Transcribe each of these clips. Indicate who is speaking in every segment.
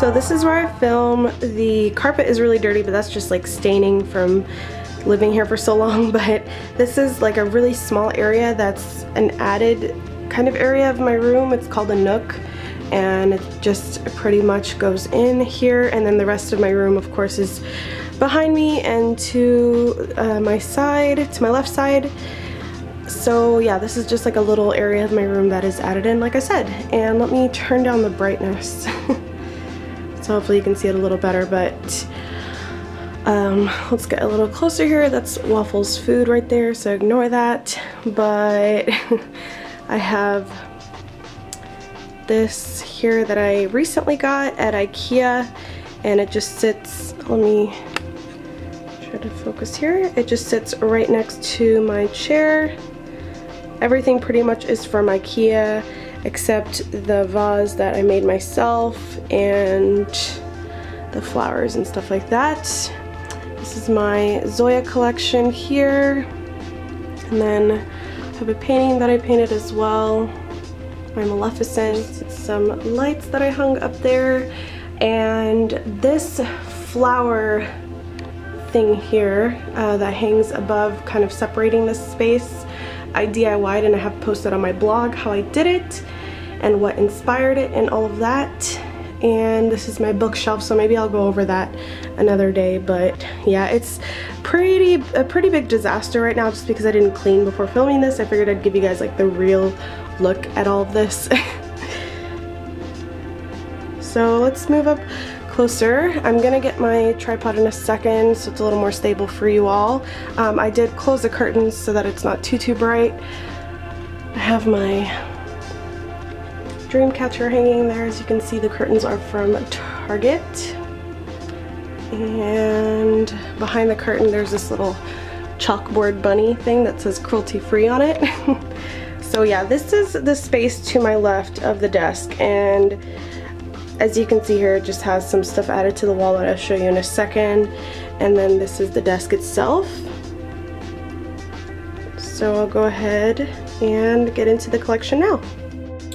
Speaker 1: So this is where I film. The carpet is really dirty, but that's just like staining from living here for so long. But this is like a really small area that's an added kind of area of my room. It's called a nook, and it just pretty much goes in here, and then the rest of my room of course is behind me and to my side, to my left side. So yeah, this is just like a little area of my room that is added in, like I said. And let me turn down the brightness so hopefully you can see it a little better. But let's get a little closer here. That's Waffle's food right there, so ignore that. But I have this here that I recently got at IKEA, and it just sits, let me try to focus here. It just sits right next to my chair. Everything pretty much is from IKEA except the vase that I made myself and the flowers and stuff like that. This is my Zoya collection here, and then I have a painting that I painted as well, my Maleficent, some lights that I hung up there, and this flower thing here that hangs above, kind of separating this space, I DIY'd, and I have posted on my blog how I did it and what inspired it and all of that. And this is my bookshelf, so maybe I'll go over that another day. But yeah, it's a pretty big disaster right now just because I didn't clean before filming this. I figured I'd give you guys like the real look at all of this. So let's move up closer. I'm gonna get my tripod in a second so it's a little more stable for you all. I did close the curtains so that it's not too bright. I have my dream catcher hanging there. As you can see, the curtains are from Target, and behind the curtain there's this little chalkboard bunny thing that says cruelty-free on it. So yeah, this is the space to my left of the desk, and as you can see here, it just has some stuff added to the wall that I'll show you in a second. And then this is the desk itself. So I'll go ahead and get into the collection now.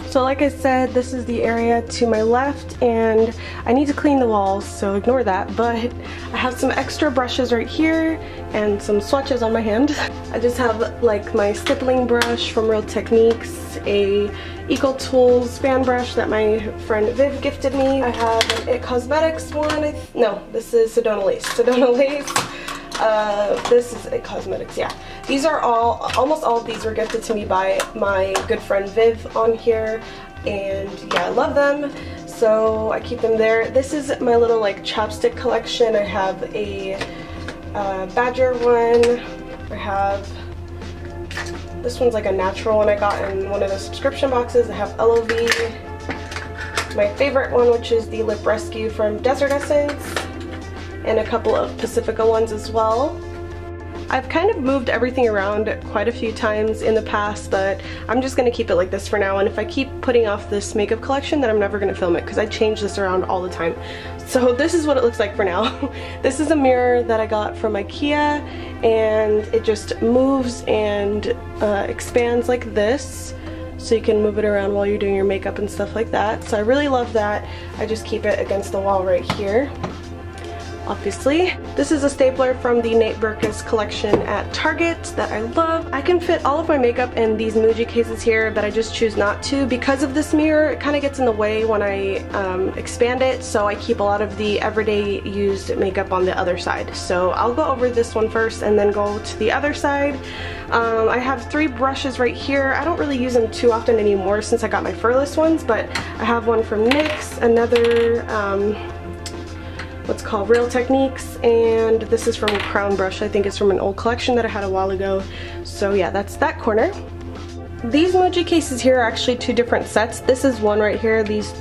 Speaker 1: So like I said, this is the area to my left, and I need to clean the walls, so ignore that. But I have some extra brushes right here and some swatches on my hand. I just have like my stippling brush from Real Techniques, a Eco Tools fan brush that my friend Viv gifted me. I have an It Cosmetics one. No, this is Sedona Lace. Sedona Lace. This is It Cosmetics, yeah. These are almost all of these were gifted to me by my good friend Viv on here, and yeah, I love them, so I keep them there. This is my little like chapstick collection. I have a Badger one. I have, this one's like a natural one I got in one of the subscription boxes. I have LOV. My favorite one, which is the Lip Rescue from Desert Essence, and a couple of Pacifica ones as well. I've kind of moved everything around quite a few times in the past, but I'm just going to keep it like this for now, and if I keep putting off this makeup collection, then I'm never going to film it because I change this around all the time. So this is what it looks like for now. This is a mirror that I got from IKEA, and it just moves and expands like this, so you can move it around while you're doing your makeup and stuff like that. So I really love that. I just keep it against the wall right here. Obviously. This is a stapler from the Nate Berkus collection at Target that I love. I can fit all of my makeup in these Muji cases here, but I just choose not to because of this mirror. It kind of gets in the way when I expand it, so I keep a lot of the everyday used makeup on the other side. So I'll go over this one first and then go to the other side. I have 3 brushes right here. I don't really use them too often anymore since I got my furless ones, but I have one from NYX, another what's called Real Techniques, and this is from Crown Brush. I think it's from an old collection that I had a while ago. So yeah, that's that corner. These Muji cases here are actually 2 different sets. This is one right here, this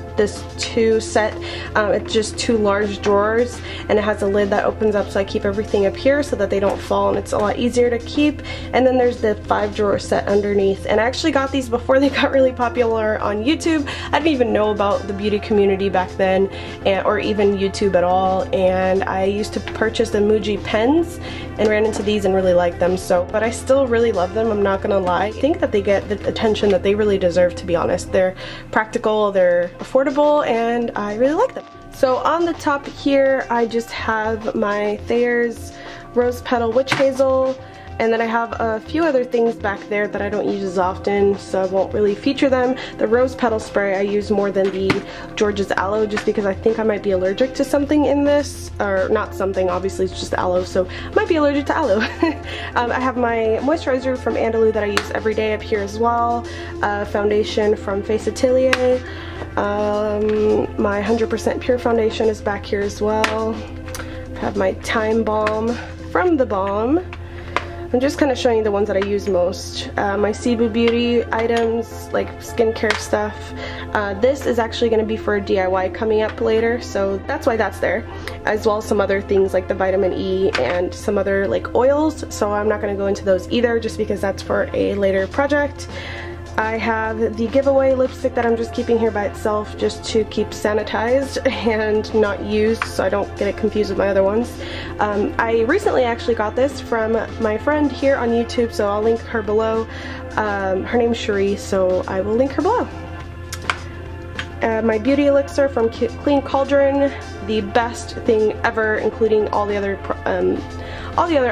Speaker 1: 2 set. It's just 2 large drawers, and it has a lid that opens up, so I keep everything up here so that they don't fall, and it's a lot easier to keep. And then there's the 5 drawer set underneath, and I actually got these before they got really popular on YouTube. I didn't even know about the beauty community back then, or even YouTube at all, and I used to purchase the Muji pens and ran into these and really liked them. So, but I still really love them, I'm not gonna lie. I think that they get the attention that they really deserve, to be honest. They're practical, they're affordable, and I really like them. So on the top here, I just have my Thayer's Rose Petal Witch Hazel, and then I have a few other things back there that I don't use as often, so I won't really feature them. The Rose Petal Spray I use more than the George's Aloe, just because I think I might be allergic to something in this, or not something, obviously it's just aloe, so I might be allergic to aloe. I have my moisturizer from Andalou that I use every day up here as well, foundation from Face Atelier, my 100% Pure foundation is back here as well. I have my Time Balm from The Balm. I'm just kind of showing you the ones that I use most. My Cebu Beauty items, like skincare stuff. This is actually going to be for a DIY coming up later, so that's why that's there. As well as some other things like the vitamin E and some other like oils, so I'm not going to go into those either just because that's for a later project. I have the giveaway lipstick that I'm just keeping here by itself just to keep sanitized and not used so I don't get it confused with my other ones. I recently actually got this from my friend here on YouTube, so I'll link her below. Her name's Cherie, so I will link her below. My beauty elixir from Clean Cauldron, the best thing ever, including all the other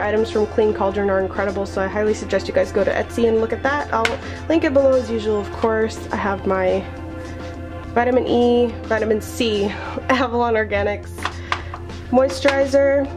Speaker 1: items from Clean Cauldron are incredible, so I highly suggest you guys go to Etsy and look at that. I'll link it below as usual, of course. I have my vitamin E, vitamin C, Avalon Organics moisturizer.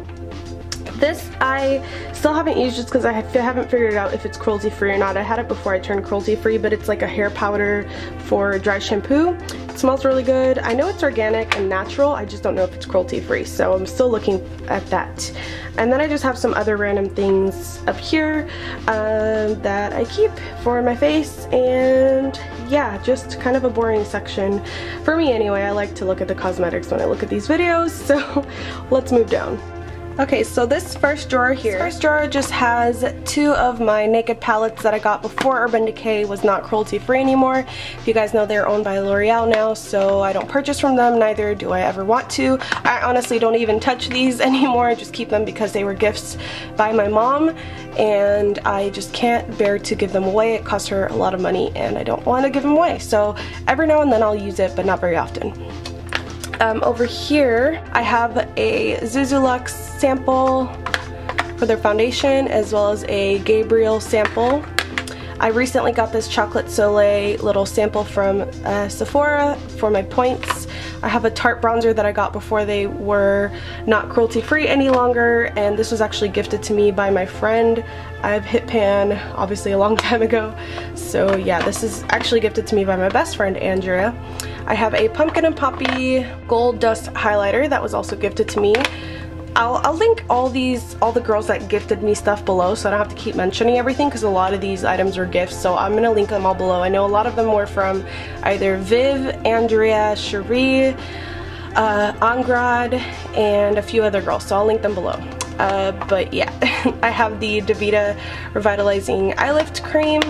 Speaker 1: This I still haven't used just because I haven't figured out if it's cruelty-free or not. I had it before I turned cruelty-free, but it's like a hair powder for dry shampoo. It smells really good. I know it's organic and natural, I just don't know if it's cruelty-free, so I'm still looking at that. And then I just have some other random things up here that I keep for my face, and yeah, just kind of a boring section. For me anyway, I like to look at the cosmetics when I look at these videos, so let's move down. Okay, so this first drawer here, just has two of my Naked palettes that I got before Urban Decay was not cruelty-free anymore. If you guys know, they're owned by L'Oreal now, so I don't purchase from them, neither do I ever want to. I honestly don't even touch these anymore, I just keep them because they were gifts by my mom, and I just can't bear to give them away. It costs her a lot of money, and I don't want to give them away, so every now and then I'll use it, but not very often. Over here, I have a Zuzulux sample for their foundation, as well as a Gabriel sample. I recently got this Chocolate Soleil little sample from Sephora for my points. I have a Tarte bronzer that I got before they were not cruelty-free any longer, and this was actually gifted to me by my friend. I've hit pan obviously a long time ago, so yeah, this is actually gifted to me by my best friend Andrea. I have a Pumpkin and Poppy Gold Dust highlighter that was also gifted to me. I'll link all the girls that gifted me stuff below, so I don't have to keep mentioning everything because a lot of these items were gifts, so I'm gonna link them all below. I know a lot of them were from either Viv, Andrea, Cherie, Angrad, and a few other girls, so I'll link them below. But yeah, I have the Davida Revitalizing Eye Lift Cream,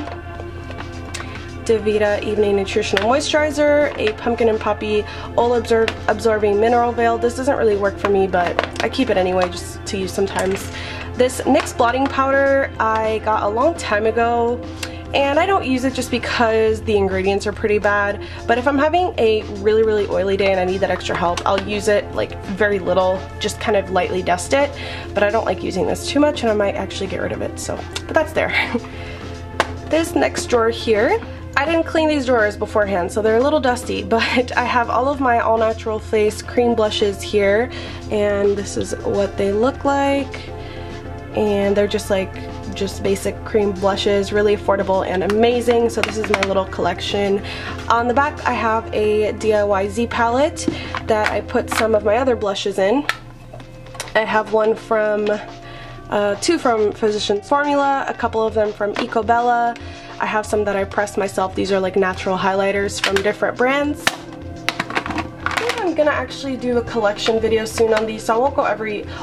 Speaker 1: Davida Evening Nutritional Moisturizer, a Pumpkin and Poppy Oil Absorbing Mineral Veil. This doesn't really work for me, but I keep it anyway just to use sometimes. This NYX blotting powder I got a long time ago, and I don't use it just because the ingredients are pretty bad, but if I'm having a really oily day and I need that extra help, I'll use it like very little, just kind of lightly dust it, but I don't like using this too much and I might actually get rid of it, so, but that's there. This next drawer here, I didn't clean these drawers beforehand, so they're a little dusty, but I have all of my All Natural Face cream blushes here, and this is what they look like, and they're just basic cream blushes, really affordable and amazing, so this is my little collection. On the back I have a DIY Z palette that I put some of my other blushes in. I have one from, two from Physicians Formula, a couple of them from Ecobella. I have some that I pressed myself. These are like natural highlighters from different brands. I think I'm gonna actually do a collection video soon on these, so I won't go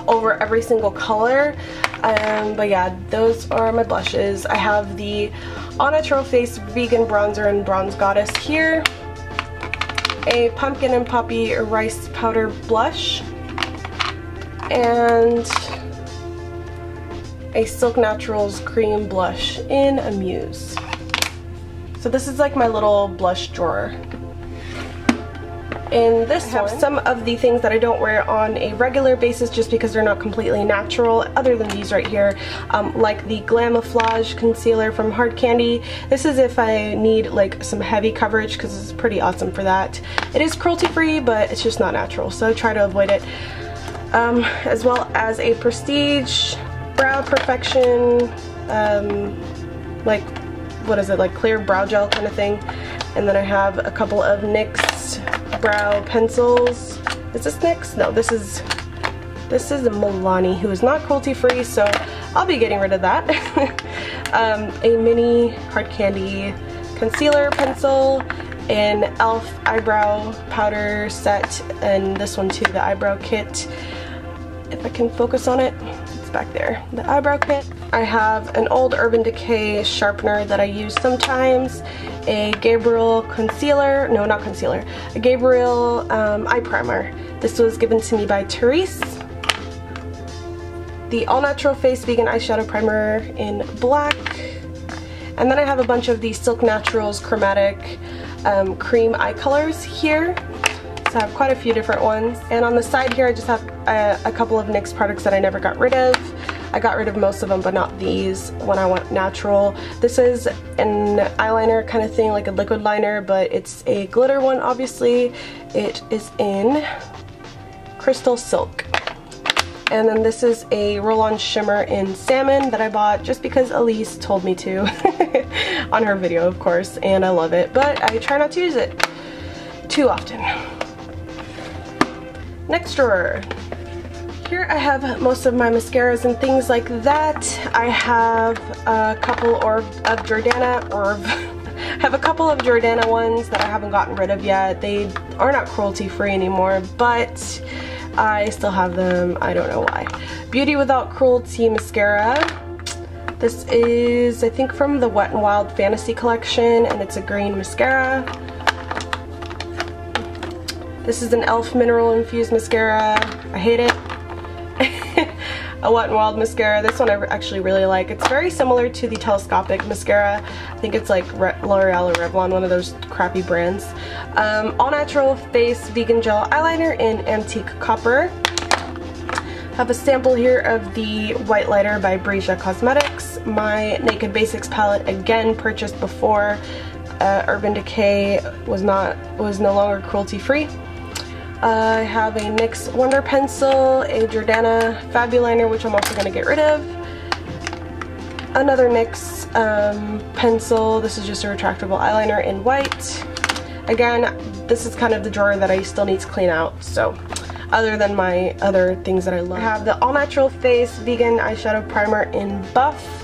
Speaker 1: over every single color. But yeah, those are my blushes. I have the All Natural Face Vegan Bronzer and Bronze Goddess here, a Pumpkin and Poppy Rice Powder Blush, and a Silk Naturals Cream Blush in Amuse. So this is like my little blush drawer. In this one, I have some of the things that I don't wear on a regular basis just because they're not completely natural, other than these right here, like the Glamouflage concealer from Hard Candy. This is if I need like some heavy coverage because it's pretty awesome for that. It is cruelty-free, but it's just not natural, so I try to avoid it. As well as a Prestige Brow Perfection, like, what is it, like clear brow gel kind of thing. And then I have a couple of NYX brow pencils. Is this NYX? No, this is Milani, who is not cruelty-free, so I'll be getting rid of that. A mini Hard Candy concealer pencil, an e.l.f. eyebrow powder set, and this one too, the eyebrow kit. If I can focus on it, it's back there, the eyebrow kit. I have an old Urban Decay sharpener that I use sometimes, a Gabriel concealer, no, not concealer, a Gabriel eye primer. This was given to me by Therese. The All Natural Face Vegan Eyeshadow Primer in black. And then I have a bunch of the Silk Naturals Chromatic cream eye colors here. So I have quite a few different ones. And on the side here I just have a couple of NYX products that I never got rid of. I got rid of most of them, but not these when I went natural. This is an eyeliner kind of thing, like a liquid liner, but it's a glitter one, obviously. It is in Crystal Silk. And then this is a roll-on shimmer in Salmon that I bought just because Elise told me to on her video, of course, and I love it, but I try not to use it too often. Next drawer. Here I have most of my mascaras and things like that. I have a couple of Jordana ones that I haven't gotten rid of yet. They are not cruelty-free anymore, but I still have them. I don't know why. Beauty Without Cruelty mascara. This is, I think, from the Wet n Wild Fantasy collection, and it's a green mascara. This is an e.l.f. mineral infused mascara. I hate it. A Wet n Wild mascara. This one I actually really like. It's very similar to the telescopic mascara. I think it's like L'Oreal or Revlon, one of those crappy brands. All Natural Face Vegan Gel Eyeliner in Antique Copper. Have a sample here of the White Lighter by Breja Cosmetics. My Naked Basics palette, again purchased before Urban Decay was no longer cruelty-free. I have a NYX Wonder Pencil, a Jordana Fabuliner, which I'm also going to get rid of. Another NYX pencil. This is just a retractable eyeliner in white. Again, this is kind of the drawer that I still need to clean out, so other than my other things that I love. I have the All Natural Face Vegan Eyeshadow Primer in Buff.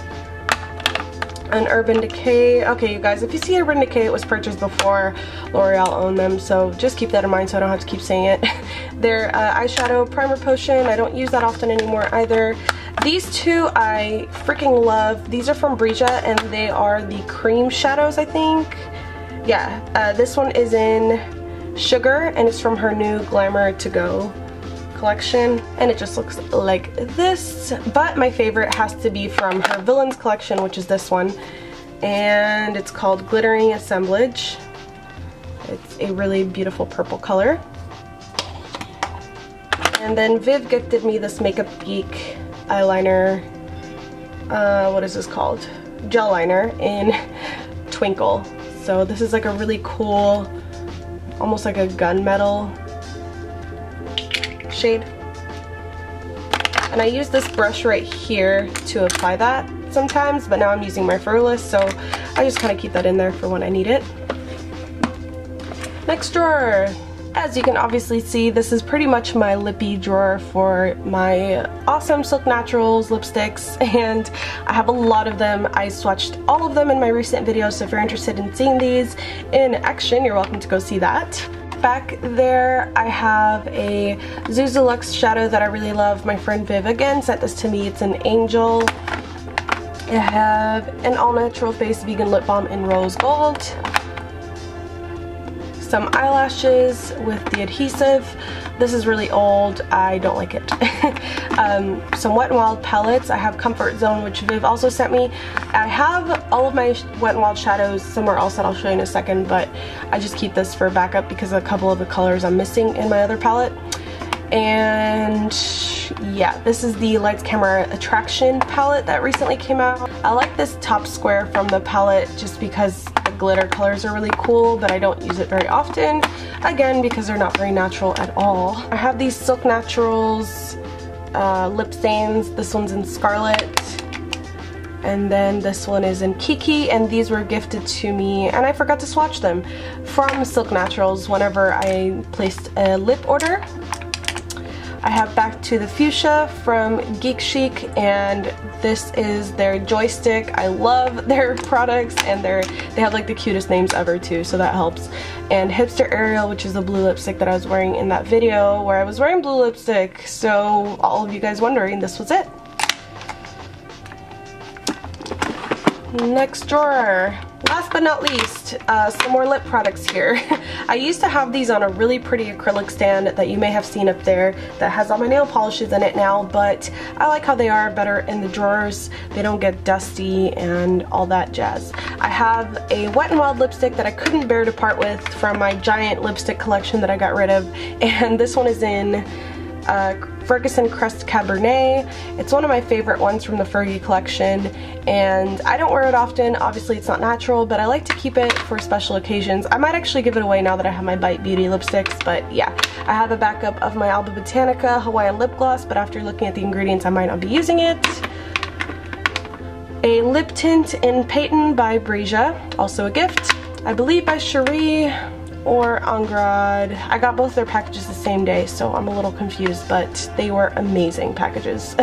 Speaker 1: An Urban Decay. Okay, you guys, if you see Urban Decay, it was purchased before L'Oreal owned them, so just keep that in mind so I don't have to keep saying it. Their eyeshadow primer potion, I don't use that often anymore either. These two I freaking love. These are from Breja, and they are the cream shadows, I think. Yeah, this one is in Sugar, and it's from her new Glamour To Go collection, and it just looks like this, but my favorite has to be from her Villains collection, which is this one, and it's called Glittering Assemblage. It's a really beautiful purple color. And then Viv gifted me this Makeup Geek eyeliner, what is this called? Gel liner in Twinkle. So this is like a really cool, almost like a gunmetal shade. And I use this brush right here to apply that sometimes, but now I'm using my Furless, so I just kind of keep that in there for when I need it. Next drawer. As you can obviously see, this is pretty much my lippy drawer for my awesome Silk Naturals lipsticks, and I have a lot of them. I swatched all of them in my recent video, so if you're interested in seeing these in action, you're welcome to go see that. Back there I have a Zuzu Luxe shadow that I really love. My friend Viv again sent this to me. It's an Angel. I have an All Natural Face Vegan Lip Balm in Rose Gold. some eyelashes with the adhesive. This is really old. I don't like it. Some Wet n Wild palettes. I have Comfort Zone, which Viv also sent me. I have all of my Wet n Wild shadows somewhere else that I'll show you in a second, but I just keep this for backup because a couple of the colors I'm missing in my other palette. And yeah, this is the Lights Camera Attraction palette that recently came out. I like this top square from the palette just because the glitter colors are really cool, but I don't use it very often. Again, because they're not very natural at all. I have these Silk Naturals lip stains. This one's in Scarlet. And then this one is in Kiki, and these were gifted to me, and I forgot to swatch them, from Silk Naturals whenever I placed a lip order. I have Back to the Fuchsia from Geek Chic, and this is their joystick. I love their products, and they have like the cutest names ever too, so that helps. And Hipster Ariel, which is the blue lipstick that I was wearing in that video where I was wearing blue lipstick, so all of you guys wondering, this was it. Next drawer. Last but not least, some more lip products here. I used to have these on a really pretty acrylic stand that you may have seen up there that has all my nail polishes in it now, but I like how they are better in the drawers. They don't get dusty and all that jazz. I have a Wet n Wild lipstick that I couldn't bear to part with from my giant lipstick collection that I got rid of, and this one is in Ferguson Crest Cabernet. It's one of my favorite ones from the Fergie collection, and I don't wear it often. Obviously it's not natural, but I like to keep it for special occasions. I might actually give it away now that I have my Bite Beauty lipsticks, but yeah. I have a backup of my Alba Botanica Hawaiian lip gloss, but after looking at the ingredients I might not be using it. A lip tint in Peyton by Breja, also a gift. I believe by Cherie or Angrad. I got both their packages the same day, so I'm a little confused, but they were amazing packages.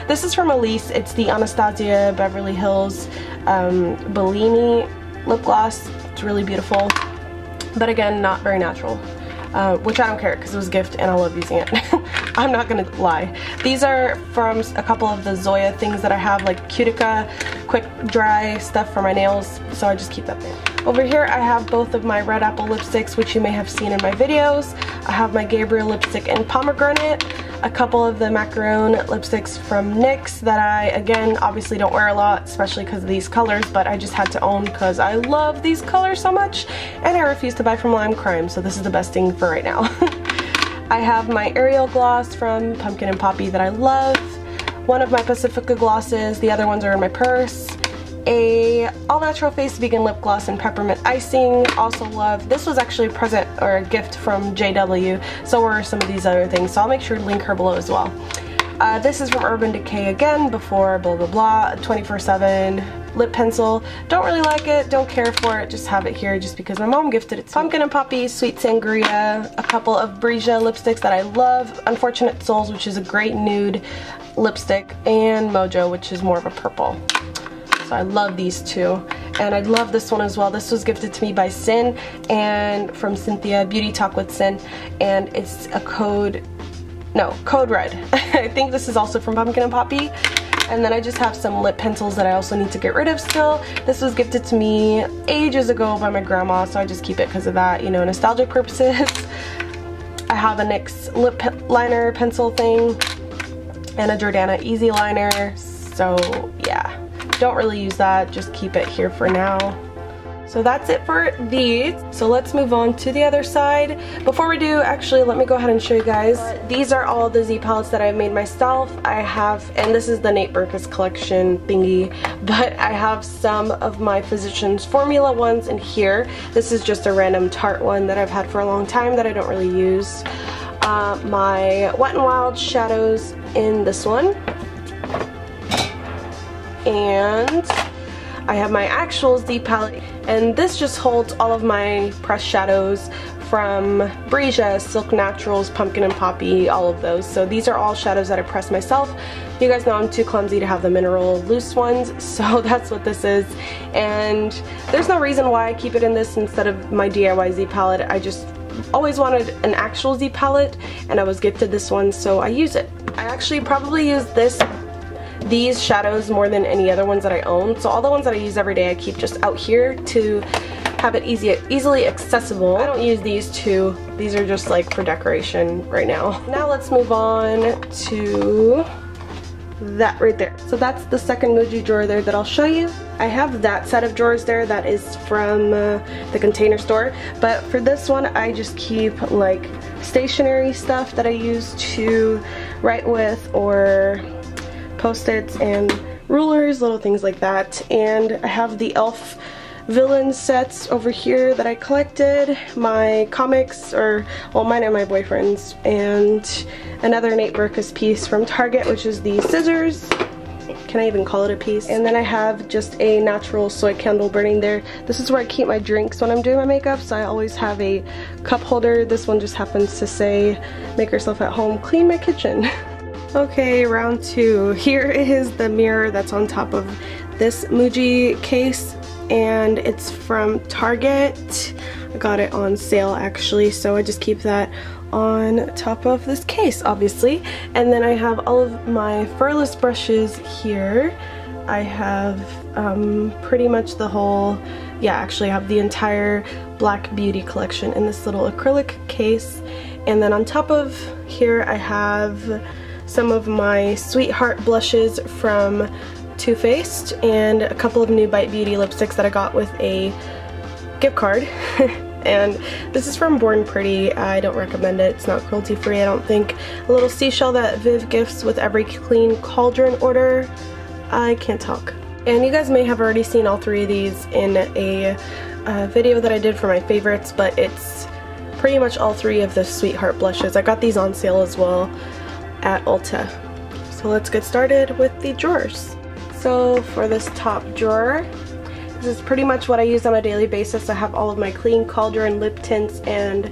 Speaker 1: This is from Elise. It's the Anastasia Beverly Hills Bellini lip gloss. It's really beautiful, but again, not very natural. Which I don't care because it was a gift and I love using it. I'm not gonna lie. These are from a couple of the Zoya things that I have, like Cutica, quick dry stuff for my nails, so I just keep that there. Over here I have both of my Red Apple lipsticks, which you may have seen in my videos. I have my Gabriel lipstick in Pomegranate, a couple of the Macaron lipsticks from NYX that I, again, obviously don't wear a lot, especially because of these colors, but I just had to own because I love these colors so much, and I refuse to buy from Lime Crime, so this is the best thing for right now. I have my Ariel gloss from Pumpkin and Poppy that I love, one of my Pacifica glosses, the other ones are in my purse, a all natural face vegan lip gloss in Peppermint Icing, also love. This was actually a present or a gift from JW, so were some of these other things, so I'll make sure to link her below as well. This is from Urban Decay again, before blah blah blah, 24/7 lip pencil. Don't really like it, don't care for it, just have it here just because my mom gifted it to me. Pumpkin and Poppy Sweet Sangria, a couple of Breja lipsticks that I love, Unfortunate Souls, which is a great nude lipstick, and Mojo, which is more of a purple. So I love these two, and I love this one as well. This was gifted to me by Sin and from Cynthia, Beauty Talk with Sin, and it's a Code Red. I think this is also from Pumpkin and Poppy. And then I just have some lip pencils that I also need to get rid of still. This was gifted to me ages ago by my grandma, so I just keep it because of that, you know, nostalgic purposes. I have a NYX lip liner pencil thing and a Jordana Easy Liner, so yeah. Don't really use that, just keep it here for now. So that's it for these. So let's move on to the other side. Before we do, actually, let me go ahead and show you guys. These are all the Z palettes that I've made myself. I have, and this is the Nate Berkus collection thingy, but I have some of my Physicians Formula ones in here. This is just a random Tarte one that I've had for a long time that I don't really use. My Wet n Wild shadows in this one. And I have my actual Z palette, and this just holds all of my pressed shadows from Breja, Silk Naturals, Pumpkin and Poppy, all of those. So these are all shadows that I press myself. You guys know I'm too clumsy to have the mineral loose ones, so that's what this is. And there's no reason why I keep it in this instead of my DIY Z palette. I just always wanted an actual Z palette, and I was gifted this one, so I use it. I actually probably use these shadows more than any other ones that I own. So all the ones that I use every day I keep just out here to have it easily accessible. I don't use these two. These are just like for decoration right now. Now let's move on to that right there. So that's the second Muji drawer there that I'll show you. I have that set of drawers there that is from the Container Store, but for this one I just keep like stationery stuff that I use to write with, or post-its and rulers, little things like that. And I have the Elf villain sets over here that I collected, my comics, or well, mine and my boyfriend's, and another Nate Berkus piece from Target, which is the scissors. Can I even call it a piece? And then I have just a natural soy candle burning there. This is where I keep my drinks when I'm doing my makeup, so I always have a cup holder. This one just happens to say, make yourself at home, clean my kitchen. Okay, round two. Here is the mirror that's on top of this Muji case, and it's from Target. I got it on sale actually, so I just keep that on top of this case, obviously. And then I have all of my furless brushes here. I have pretty much the whole, yeah, actually I have the entire Black Beauty collection in this little acrylic case. And then on top of here I have some of my Sweetheart blushes from Too Faced, and a couple of new Bite Beauty lipsticks that I got with a gift card. And this is from Born Pretty. I don't recommend it. It's not cruelty free, I don't think. A little seashell that Viv gifts with every clean cauldron order. I can't talk. And you guys may have already seen all three of these in a video that I did for my favorites, but it's pretty much all three of the Sweetheart blushes. I got these on sale as well at Ulta. So let's get started with the drawers. So for this top drawer, this is pretty much what I use on a daily basis. I have all of my clean cauldron lip tints and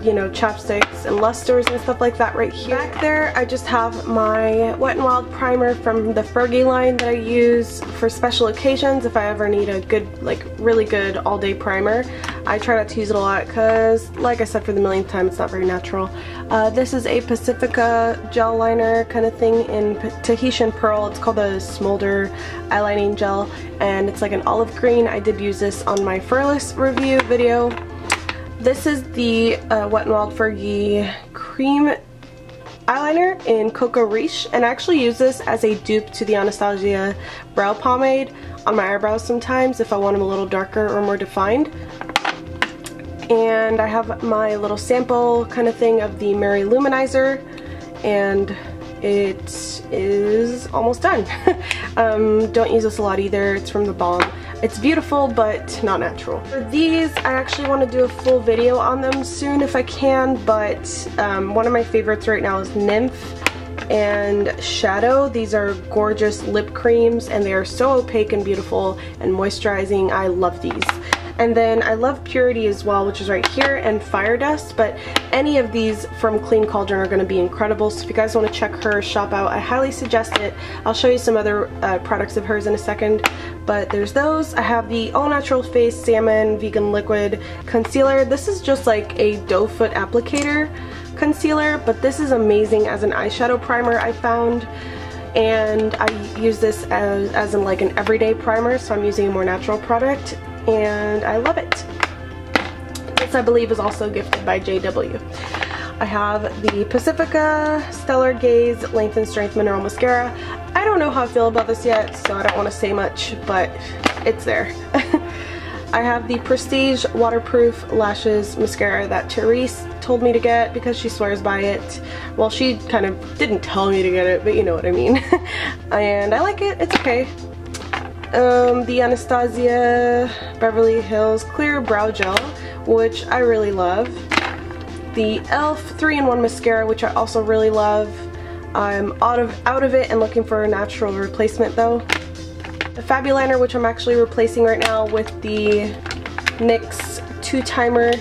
Speaker 1: you know, chapsticks and lusters and stuff like that right here. Back there I just have my Wet n Wild primer from the Fergie line that I use for special occasions if I ever need a good, like really good all-day primer. I try not to use it a lot because, like I said for the millionth time, it's not very natural. This is a Pacifica gel liner kind of thing in Tahitian Pearl. It's called a Smolder eyelining gel, and it's like an olive green. I did use this on my Furless review video. This is the Wet n Wild Fergie cream eyeliner in Cocoa Riche, and I actually use this as a dupe to the Anastasia brow pomade on my eyebrows sometimes if I want them a little darker or more defined. And I have my little sample kind of thing of the Mary Luminizer, and it is almost done. Don't use this a lot either. It's from the Balm. It's beautiful, but not natural. For these, I actually want to do a full video on them soon if I can, but one of my favorites right now is Nymph and Shadow. These are gorgeous lip creams, and they are so opaque and beautiful and moisturizing. I love these. And then I love Purity as well, which is right here, and Fire Dust, but any of these from Clean Cauldron are going to be incredible, so if you guys want to check her shop out, I highly suggest it. I'll show you some other products of hers in a second, but there's those. I have the All Natural Face Salmon Vegan Liquid Concealer. This is just like a doe foot applicator concealer, but this is amazing as an eyeshadow primer, I found. And I use this as in like an everyday primer, so I'm using a more natural product, and I love it. This I believe is also gifted by JW. I have the Pacifica Stellar Gaze Length and Strength Mineral Mascara. I don't know how I feel about this yet, so I don't want to say much, but it's there. I have the Prestige Waterproof Lashes Mascara that Therese told me to get because she swears by it. Well, she kind of didn't tell me to get it, but you know what I mean. And I like it. It's okay. The Anastasia Beverly Hills Clear Brow Gel, which I really love. The e.l.f. 3-in-1 Mascara, which I also really love. I'm out of it and looking for a natural replacement though. The Fabuliner, which I'm actually replacing right now with the NYX 2-timer.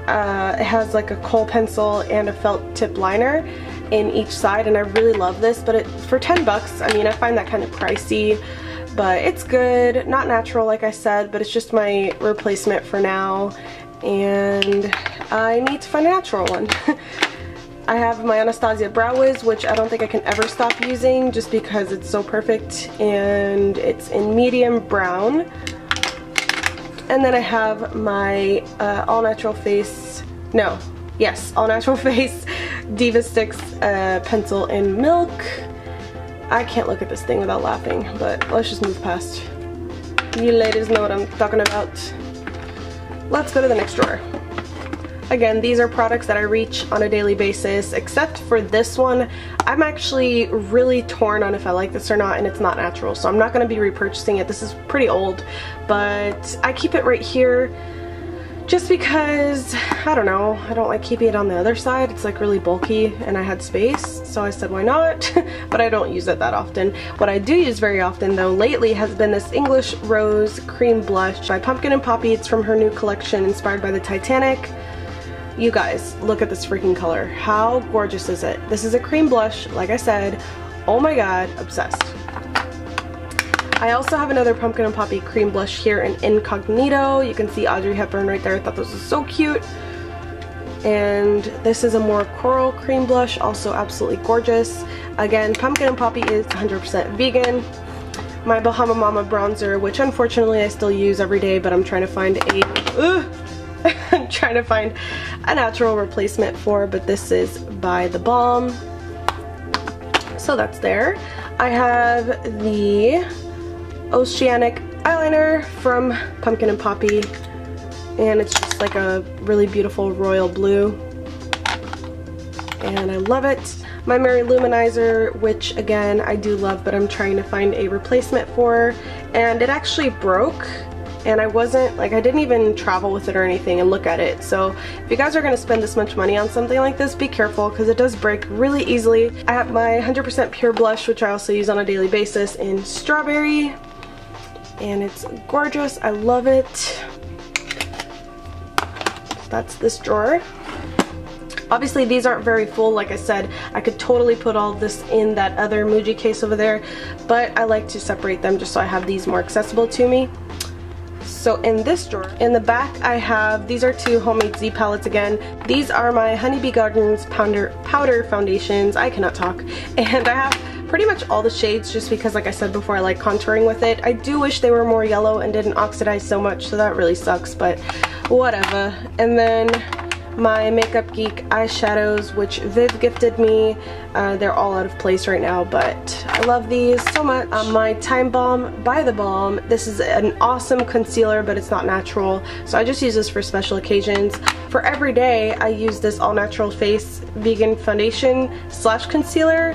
Speaker 1: It has like a kohl pencil and a felt tip liner in each side, and I really love this, but for 10 bucks, I mean, I find that kind of pricey, but it's good. Not natural like I said, but it's just my replacement for now, and I need to find a natural one. I have my Anastasia Brow Wiz, which I don't think I can ever stop using just because it's so perfect, and it's in medium brown. And then I have my all natural face Diva Sticks pencil in milk. I can't look at this thing without laughing, but let's just move past. You ladies know what I'm talking about. Let's go to the next drawer. Again, these are products that I reach on a daily basis, except for this one. I'm actually really torn on if I like this or not, and it's not natural, so I'm not going to be repurchasing it. This is pretty old, but I keep it right here just because, I don't know, I don't like keeping it on the other side. It's like really bulky and I had space, so I said why not, but I don't use it that often. What I do use very often though lately has been this English Rose Cream Blush by Pumpkin & Poppy. It's from her new collection inspired by the Titanic. You guys, look at this freaking color. How gorgeous is it? This is a cream blush, like I said. Oh my god, obsessed. I also have another Pumpkin & Poppy cream blush here in Incognito. You can see Audrey Hepburn right there. I thought this was so cute. And this is a more coral cream blush, also absolutely gorgeous. Again, Pumpkin & Poppy is 100% vegan. My Bahama Mama bronzer, which unfortunately I still use every day, but I'm trying to find I'm trying to find a natural replacement for, but this is by The Balm. So that's there. I have the Oceanic eyeliner from Pumpkin & Poppy, and it's just like a really beautiful royal blue, and I love it. My Mary Luminizer, which again I do love, but I'm trying to find a replacement for, and it actually broke. And I didn't even travel with it or anything and look at it. So if you guys are gonna spend this much money on something like this, be careful because it does break really easily. I have my 100% pure blush, which I also use on a daily basis, in Strawberry. And it's gorgeous, I love it. That's this drawer. Obviously these aren't very full, like I said. I could totally put all this in that other Muji case over there, but I like to separate them just so I have these more accessible to me. So in this drawer, in the back I have, these are two Homemade Z palettes again. These are my Honeybee Gardens powder foundations. I cannot talk. And I have pretty much all the shades just because, like I said before, I like contouring with it. I do wish they were more yellow and didn't oxidize so much, so that really sucks, but whatever. And then my Makeup Geek eyeshadows, which Viv gifted me. They're all out of place right now, but I love these so much. My Time Balm by The Balm. This is an awesome concealer, but it's not natural, so I just use this for special occasions. For every day, I use this All Natural Face Vegan Foundation / concealer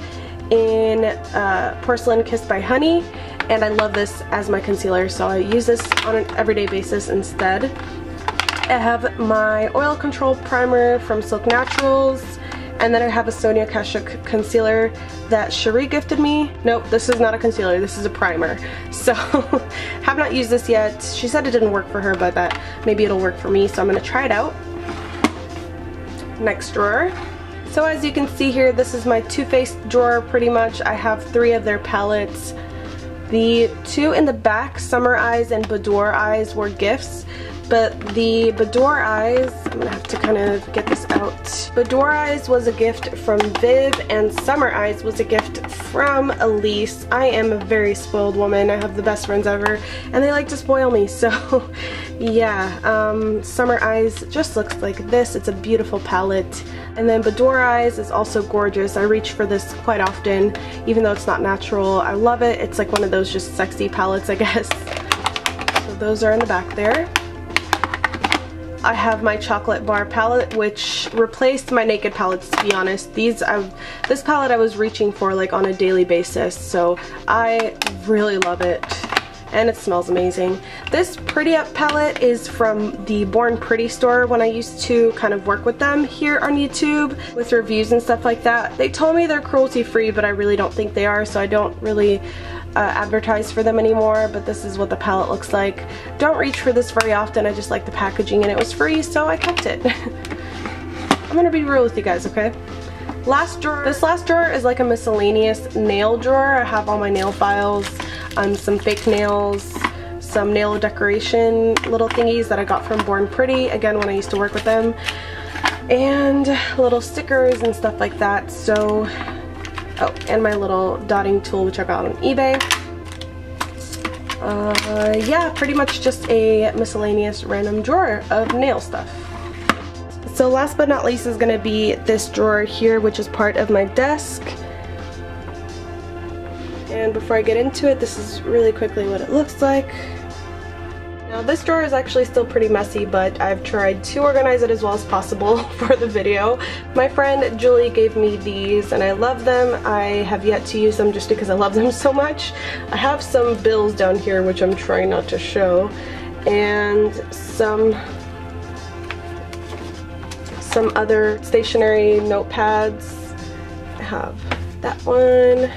Speaker 1: in Porcelain Kissed by Honey, and I love this as my concealer, so I use this on an everyday basis instead. I have my oil control primer from Silk Naturals, and then I have a Sonia Kashuk concealer that Cherie gifted me. Nope, this is not a concealer, this is a primer. So, have not used this yet. She said it didn't work for her, but that maybe it'll work for me, so I'm gonna try it out. Next drawer. So as you can see here, this is my Too Faced drawer pretty much. I have 3 of their palettes. The 2 in the back, Summer Eyes and Boudoir Eyes, were gifts. But the Boudoir Eyes, I'm gonna have to kind of get this out. Boudoir Eyes was a gift from Viv, and Summer Eyes was a gift from Elise. I am a very spoiled woman. I have the best friends ever, and they like to spoil me, so yeah. Summer Eyes just looks like this. It's a beautiful palette. And then Boudoir Eyes is also gorgeous. I reach for this quite often, even though it's not natural. I love it. It's like one of those just sexy palettes, I guess. So those are in the back there. I have my Chocolate Bar palette, which replaced my Naked palettes, to be honest. This palette I was reaching for like on a daily basis, so I really love it. And it smells amazing. This Pretty Up palette is from the Born Pretty store when I used to kind of work with them here on YouTube with reviews and stuff like that. They told me they're cruelty-free, but I really don't think they are, so I don't really advertise for them anymore, but this is what the palette looks like. Don't reach for this very often, I just like the packaging and it was free, so I kept it. I'm gonna be real with you guys, okay? Last drawer. This last drawer is like a miscellaneous nail drawer. I have all my nail files, some fake nails, some nail decoration little thingies that I got from Born Pretty, again when I used to work with them, and little stickers and stuff like that. So, oh, and my little dotting tool which I got on eBay. Yeah, pretty much just a miscellaneous random drawer of nail stuff. So last but not least is going to be this drawer here, which is part of my desk. And before I get into it, this is really quickly what it looks like. Now this drawer is actually still pretty messy, but I've tried to organize it as well as possible for the video. My friend Julie gave me these and I love them. I have yet to use them just because I love them so much. I have some bills down here which I'm trying not to show, and some other stationery notepads. I have that one,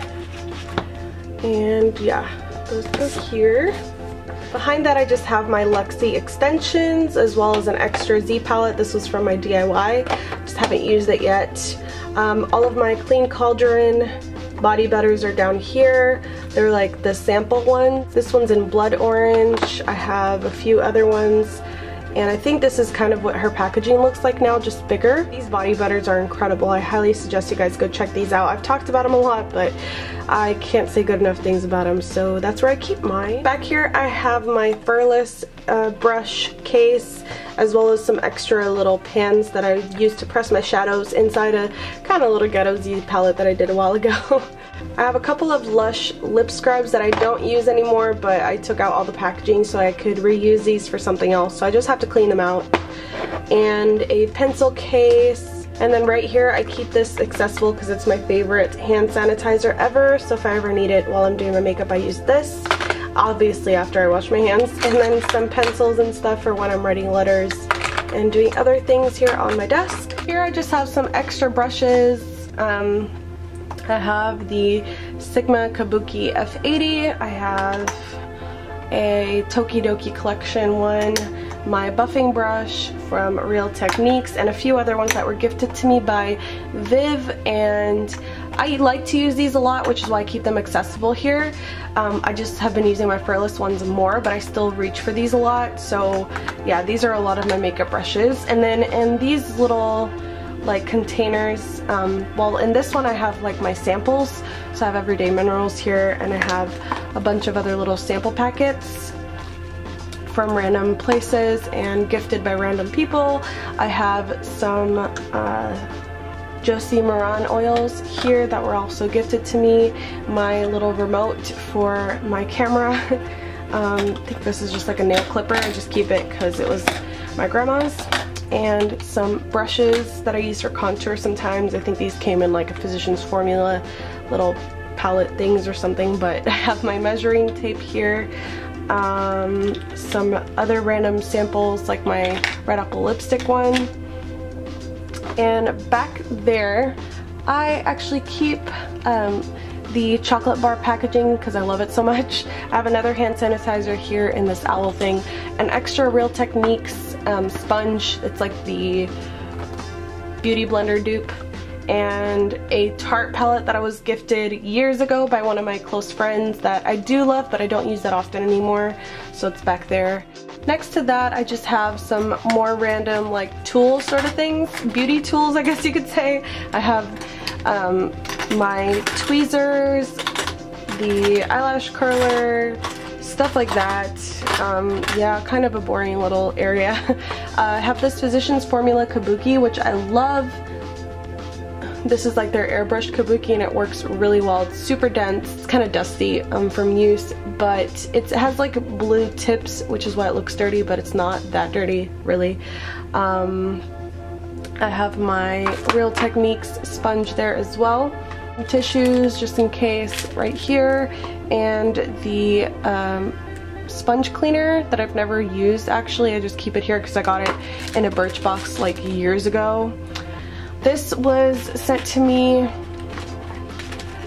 Speaker 1: and yeah, those go here. Behind that I just have my Luxie extensions as well as an extra Z palette. This was from my DIY, just haven't used it yet. All of my Clean Cauldron body butters are down here. They're like the sample ones. This one's in blood orange. I have a few other ones, and I think this is kind of what her packaging looks like now, just bigger. These body butters are incredible. I highly suggest you guys go check these out. I've talked about them a lot, but I can't say good enough things about them, so that's where I keep mine. Back here I have my furless brush case, as well as some extra little pans that I use to press my shadows inside a kind of little Ghetto Z palette that I did a while ago. I have a couple of Lush lip scrubs that I don't use anymore, but I took out all the packaging so I could reuse these for something else, so I just have to clean them out. And a pencil case. And then right here I keep this accessible because it's my favorite hand sanitizer ever, so if I ever need it while I'm doing my makeup I use this, obviously after I wash my hands. And then some pencils and stuff for when I'm writing letters and doing other things here on my desk. Here I just have some extra brushes. I have the Sigma Kabuki F80, I have a Tokidoki Collection one, my buffing brush from Real Techniques, and a few other ones that were gifted to me by Viv, and I like to use these a lot, which is why I keep them accessible here. I just have been using my furless ones more, but I still reach for these a lot, so yeah, these are a lot of my makeup brushes. And then in these little like containers, well in this one I have like my samples, so I have Everyday Minerals here, and I have a bunch of other little sample packets from random places and gifted by random people. I have some Josie Maran oils here that were also gifted to me, my little remote for my camera. I think this is just like a nail clipper, I just keep it because it was my grandma's. And some brushes that I use for contour sometimes. I think these came in like a Physicians Formula little palette things or something, but I have my measuring tape here. Some other random samples like my Red Apple lipstick one. And back there I actually keep the chocolate bar packaging because I love it so much. I have another hand sanitizer here in this owl thing, an extra Real Techniques sponge, it's like the Beauty Blender dupe, and a Tarte palette that I was gifted years ago by one of my close friends that I do love, but I don't use that often anymore, so it's back there. Next to that I just have some more random like tool sort of things, beauty tools I guess you could say. I have my tweezers, the eyelash curler, stuff like that. Yeah, kind of a boring little area. I have this Physicians Formula Kabuki, which I love. This is like their airbrushed kabuki and it works really well. It's super dense, it's kind of dusty from use, but it has like blue tips, which is why it looks dirty, but it's not that dirty really. I have my Real Techniques sponge there as well. Tissues just in case right here, and the sponge cleaner that I've never used actually. I just keep it here because I got it in a Birchbox like years ago. This was sent to me,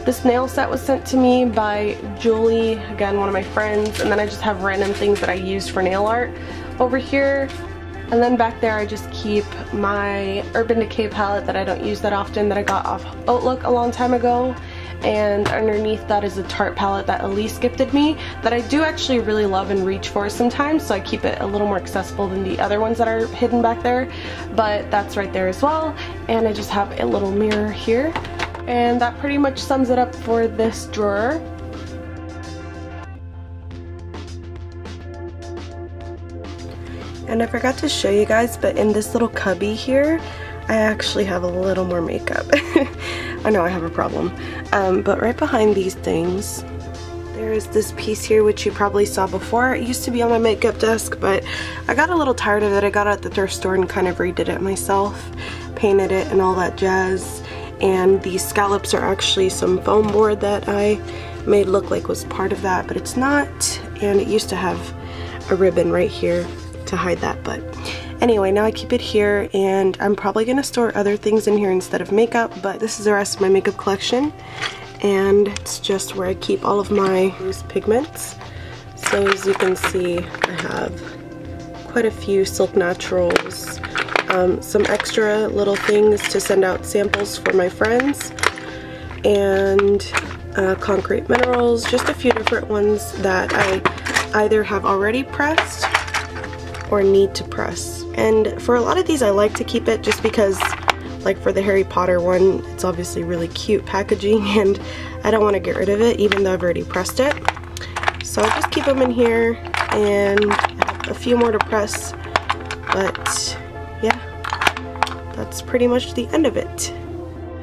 Speaker 1: this nail set was sent to me by Julie, again one of my friends, and then I just have random things that I use for nail art over here. And then back there I just keep my Urban Decay palette that I don't use that often that I got off Outlook a long time ago. And underneath that is a Tarte palette that Elise gifted me that I do actually really love and reach for sometimes, so I keep it a little more accessible than the other ones that are hidden back there. But that's right there as well. And I just have a little mirror here. And that pretty much sums it up for this drawer. And I forgot to show you guys, but in this little cubby here, I actually have a little more makeup. I know I have a problem. But right behind these things, there is this piece here which you probably saw before. It used to be on my makeup desk, but I got a little tired of it. I got it at the thrift store and kind of redid it myself, painted it and all that jazz. And these scallops are actually some foam board that I made look like was part of that, but it's not. And it used to have a ribbon right here to hide that, but anyway, now I keep it here, and I'm probably gonna store other things in here instead of makeup, but this is the rest of my makeup collection, and it's just where I keep all of my loose pigments. So as you can see, I have quite a few Silk Naturals, some extra little things to send out samples for my friends, and Concrete Minerals, just a few different ones that I either have already pressed or need to press. And for a lot of these I like to keep it just because, like for the Harry Potter one, it's obviously really cute packaging and I don't want to get rid of it even though I've already pressed it. So I just keep them in here, and I have a few more to press, but yeah, that's pretty much the end of it.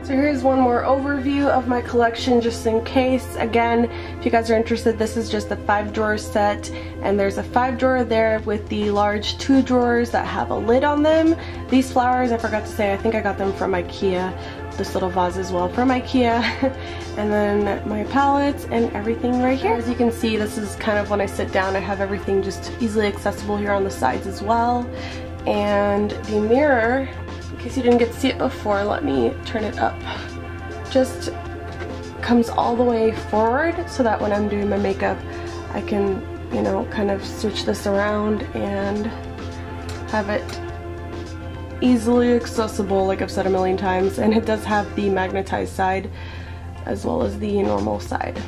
Speaker 1: So here's one more overview of my collection just in case. Again, if you guys are interested, this is just a 5-drawer set, and there's a 5-drawer there with the large 2 drawers that have a lid on them. These flowers, I forgot to say, I think I got them from IKEA. This little vase as well from IKEA. And then my palettes and everything right here. As you can see, this is kind of when I sit down, I have everything just easily accessible here on the sides as well. And the mirror, in case you didn't get to see it before, let me turn it up. Just comes all the way forward so that when I'm doing my makeup, I can, you know, kind of switch this around and have it easily accessible, like I've said a million times. And it does have the magnetized side as well as the normal side.